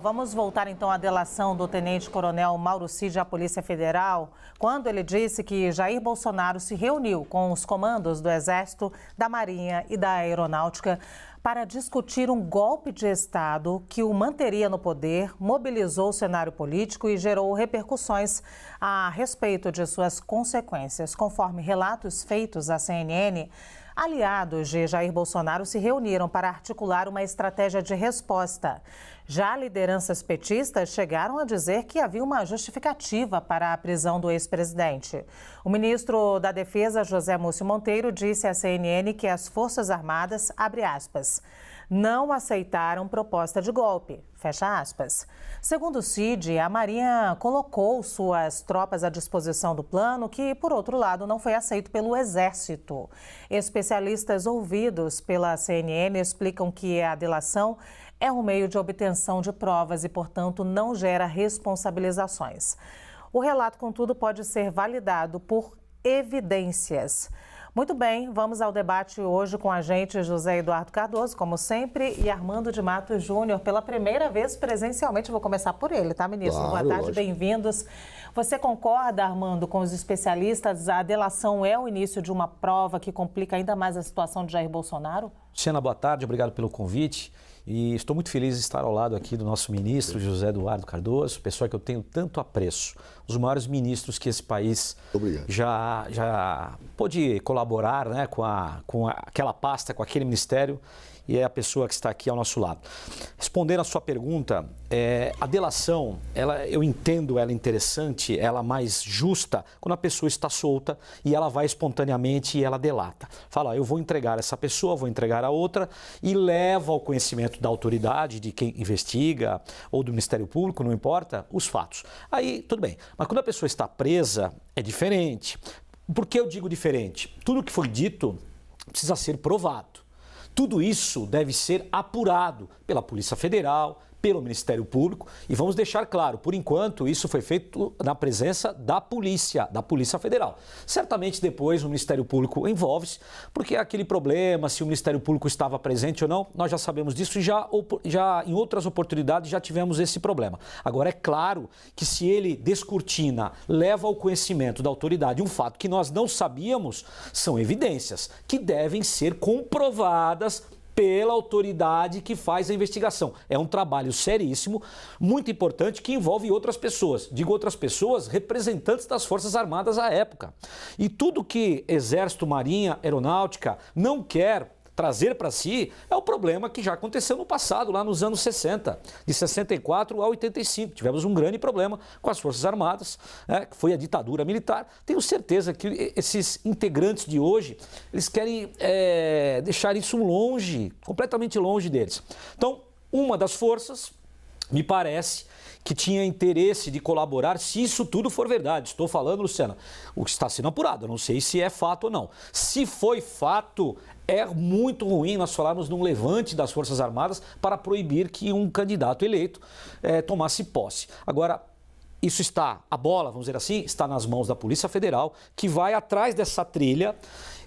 Vamos voltar então à delação do tenente-coronel Mauro Cid à Polícia Federal, quando ele disse que Jair Bolsonaro se reuniu com os comandos do Exército, da Marinha e da Aeronáutica para discutir um golpe de Estado que o manteria no poder, mobilizou o cenário político e gerou repercussões a respeito de suas consequências. Conforme relatos feitos à CNN, aliados de Jair Bolsonaro se reuniram para articular uma estratégia de resposta. Já lideranças petistas chegaram a dizer que havia uma justificativa para a prisão do ex-presidente. O ministro da Defesa, José Múcio Monteiro, disse à CNN que as Forças Armadas, abre aspas, não aceitaram proposta de golpe, fecha aspas. Segundo Cid, a Marinha colocou suas tropas à disposição do plano, que, por outro lado, não foi aceito pelo Exército. Especialistas ouvidos pela CNN explicam que a delação é um meio de obtenção de provas e, portanto, não gera responsabilizações. O relato, contudo, pode ser validado por evidências. Muito bem, vamos ao debate hoje com a gente José Eduardo Cardoso, como sempre, e Armando de Matos Júnior, pela primeira vez presencialmente. Vou começar por ele, tá, ministro? Claro, boa tarde, bem-vindos. Você concorda, Armando, com os especialistas? A delação é o início de uma prova que complica ainda mais a situação de Jair Bolsonaro? Luciana, boa tarde, obrigado pelo convite. E estou muito feliz de estar ao lado aqui do nosso ministro, José Eduardo Cardoso, pessoa que eu tenho tanto apreço. Os maiores ministros que esse país já pôde colaborar, né, com aquela pasta, com aquele ministério, e é a pessoa que está aqui ao nosso lado. Respondendo a sua pergunta, a delação, eu entendo ela interessante, ela mais justa, quando a pessoa está solta e ela vai espontaneamente e ela delata. Fala, eu vou entregar essa pessoa, vou entregar a outra e leva ao conhecimento da autoridade, de quem investiga ou do Ministério Público, não importa, os fatos. Aí, tudo bem. Mas quando a pessoa está presa, é diferente. Por que eu digo diferente? Tudo que foi dito precisa ser provado. Tudo isso deve ser apurado pela Polícia Federal, pelo Ministério Público, e vamos deixar claro, por enquanto, isso foi feito na presença da Polícia Federal. Certamente depois o Ministério Público envolve-se, porque é aquele problema, se o Ministério Público estava presente ou não, nós já sabemos disso e já em outras oportunidades já tivemos esse problema. Agora, é claro que se ele descortina, leva ao conhecimento da autoridade um fato que nós não sabíamos, são evidências que devem ser comprovadas pela autoridade que faz a investigação. É um trabalho seríssimo, muito importante, que envolve outras pessoas. Digo outras pessoas, representantes das Forças Armadas à época. E tudo que Exército, Marinha, Aeronáutica não quer trazer para si é o problema que já aconteceu no passado, lá nos anos 60, de 64 a 85. Tivemos um grande problema com as Forças Armadas, que foi a ditadura militar. Tenho certeza que esses integrantes de hoje, eles querem deixar isso longe, completamente longe deles. Então, uma das forças, me parece, que tinha interesse de colaborar, se isso tudo for verdade. Estou falando, Luciana, o que está sendo apurado, eu não sei se é fato ou não. Se foi fato, é muito ruim nós falarmos num levante das Forças Armadas para proibir que um candidato eleito tomasse posse. Agora, isso a bola, vamos dizer assim, está nas mãos da Polícia Federal, que vai atrás dessa trilha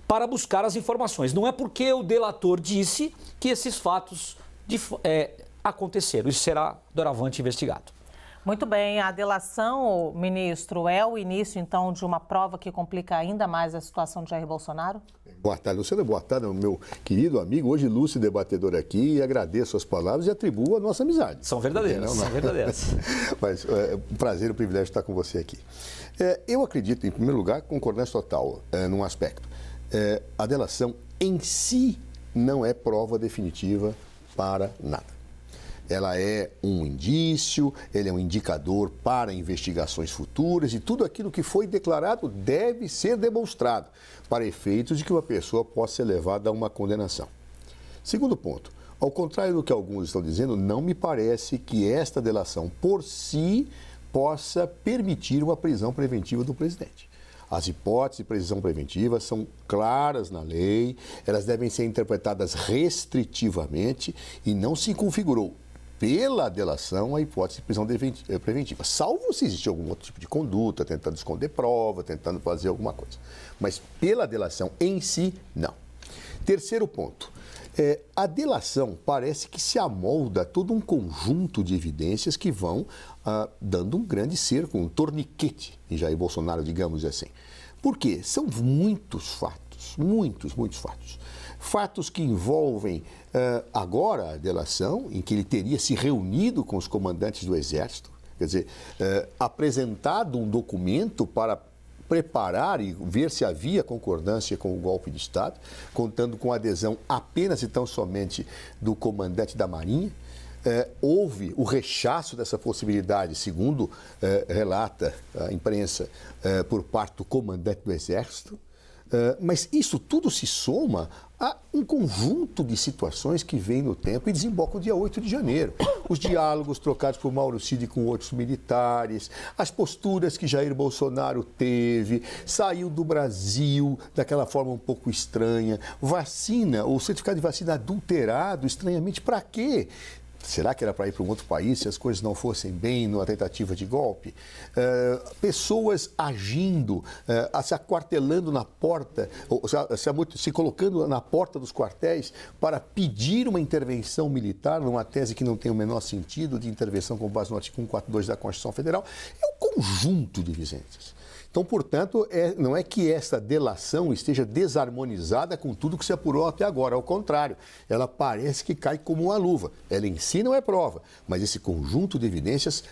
para buscar as informações. Não é porque o delator disse que esses fatos aconteceram. Isso será doravante investigado. Muito bem, a delação, ministro, é o início, então, de uma prova que complica ainda mais a situação de Jair Bolsonaro? Boa tarde, Luciana. Boa tarde, meu querido amigo, hoje lúcido debatedor aqui, e agradeço as palavras e atribuo a nossa amizade. São verdadeiras, são verdadeiras. Mas é um prazer, um privilégio estar com você aqui. Eu acredito, em primeiro lugar, concordância total num aspecto. A delação em si não é prova definitiva para nada. Ela é um indício, ele é um indicador para investigações futuras e tudo aquilo que foi declarado deve ser demonstrado para efeitos de que uma pessoa possa ser levada a uma condenação. Segundo ponto, ao contrário do que alguns estão dizendo, não me parece que esta delação por si possa permitir uma prisão preventiva do presidente. As hipóteses de prisão preventiva são claras na lei, elas devem ser interpretadas restritivamente e não se configurou pela delação a hipótese de prisão preventiva, salvo se existe algum outro tipo de conduta, tentando esconder prova, tentando fazer alguma coisa. Mas pela delação em si, não. Terceiro ponto, A delação parece que se amolda a todo um conjunto de evidências que vão dando um grande cerco, um torniquete em Jair Bolsonaro, digamos assim. Por quê? São muitos fatos, muitos fatos. Fatos que envolvem agora a delação, em que ele teria se reunido com os comandantes do Exército, quer dizer, apresentado um documento para preparar e ver se havia concordância com o golpe de Estado, contando com a adesão apenas e tão somente do comandante da Marinha. Houve o rechaço dessa possibilidade, segundo relata a imprensa, por parte do comandante do Exército. Mas isso tudo se soma a um conjunto de situações que vem no tempo e desembocam dia 8 de janeiro. Os diálogos trocados por Mauro Cid com outros militares, as posturas que Jair Bolsonaro teve, saiu do Brasil daquela forma um pouco estranha, vacina ou certificado de vacina adulterado, estranhamente, para quê? Será que era para ir para um outro país se as coisas não fossem bem numa tentativa de golpe? Pessoas agindo, se aquartelando na porta, se colocando na porta dos quartéis para pedir uma intervenção militar, numa tese que não tem o menor sentido de intervenção com base no artigo 142 da Constituição Federal. É um conjunto de evidências. Então, portanto, não é que essa delação esteja desarmonizada com tudo que se apurou até agora. Ao contrário, ela parece que cai como uma luva. Ela em si não é prova, mas esse conjunto de evidências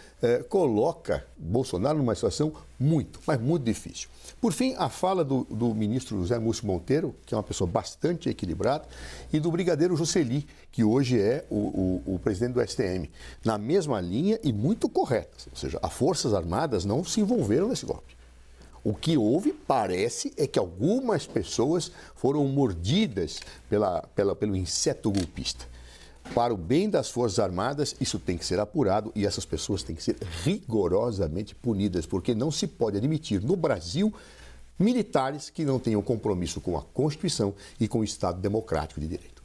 coloca Bolsonaro numa situação muito difícil. Por fim, a fala do ministro José Múcio Monteiro, que é uma pessoa bastante equilibrada, e do brigadeiro Juscelí, que hoje é o presidente do STM, na mesma linha e muito correta. Ou seja, as Forças Armadas não se envolveram nesse golpe. O que houve, parece, é que algumas pessoas foram mordidas pelo inseto golpista. Para o bem das Forças Armadas, isso tem que ser apurado e essas pessoas têm que ser rigorosamente punidas, porque não se pode admitir no Brasil militares que não tenham compromisso com a Constituição e com o Estado democrático de direito.